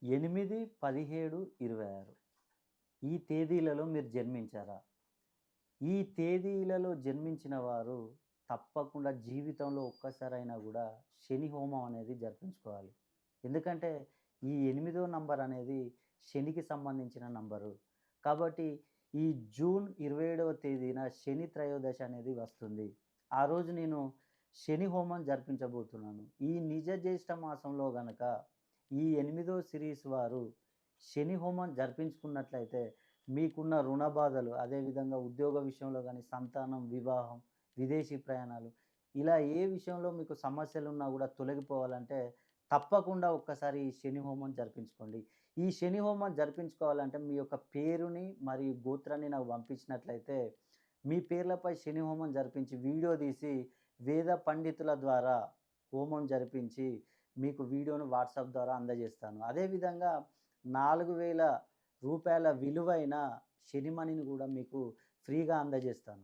8, 17, 26 ఈ తేదీలలో మీరు జన్మించారా? ఈ తేదీలలో జన్మించిన వారు తప్పకుండా జీవితంలో ఒక్కసారైనా గూడా శని హోమం అనేది జరిపించుకోవాలి. ఎందుకంటే ఈ 8దో నంబర్ అనేది శనికి సంబంధించిన నంబరు. కాబట్టి ఈ జూన్ 27వ తేదీన శని త్రయోదశి అనేది వస్తుంది. ఆ రోజు నేను శని హోమం జరిపించబోతున్నాను. ఈ నిజ జ్యేష్ఠ మాసంలో గనక ఈ 8దో సిరీస్ వారు శని హోమం జరిపించుకున్నట్లయితే మీకున్న రుణ బాధలు, అదేవిధంగా ఉద్యోగ విషయంలో గానీ, సంతానం, వివాహం, విదేశీ ప్రయాణాలు ఇలా ఏ విషయంలో మీకు సమస్యలున్నా గూడా తొలగిపోవాలంటే తప్పకుండా ఒక్కసారి ఈ శని హోమం జరిపించుకోండి. ఈ శని హోమం జరిపించుకోవాలంటే మీ యొక్క పేరుని మరియు గోత్రాన్ని నాకు పంపించినట్లయితే మీ పేర్లపై శని హోమం జరిపించి వీడియో తీసి వేద పండితుల ద్వారా హోమం జరిపించి మీకు వీడియోను వాట్సాప్ ద్వారా అందజేస్తాను. అదేవిధంగా రూ. 4,000 విలువైన శనిమణిని గూడా మీకు ఫ్రీగా అందజేస్తాను.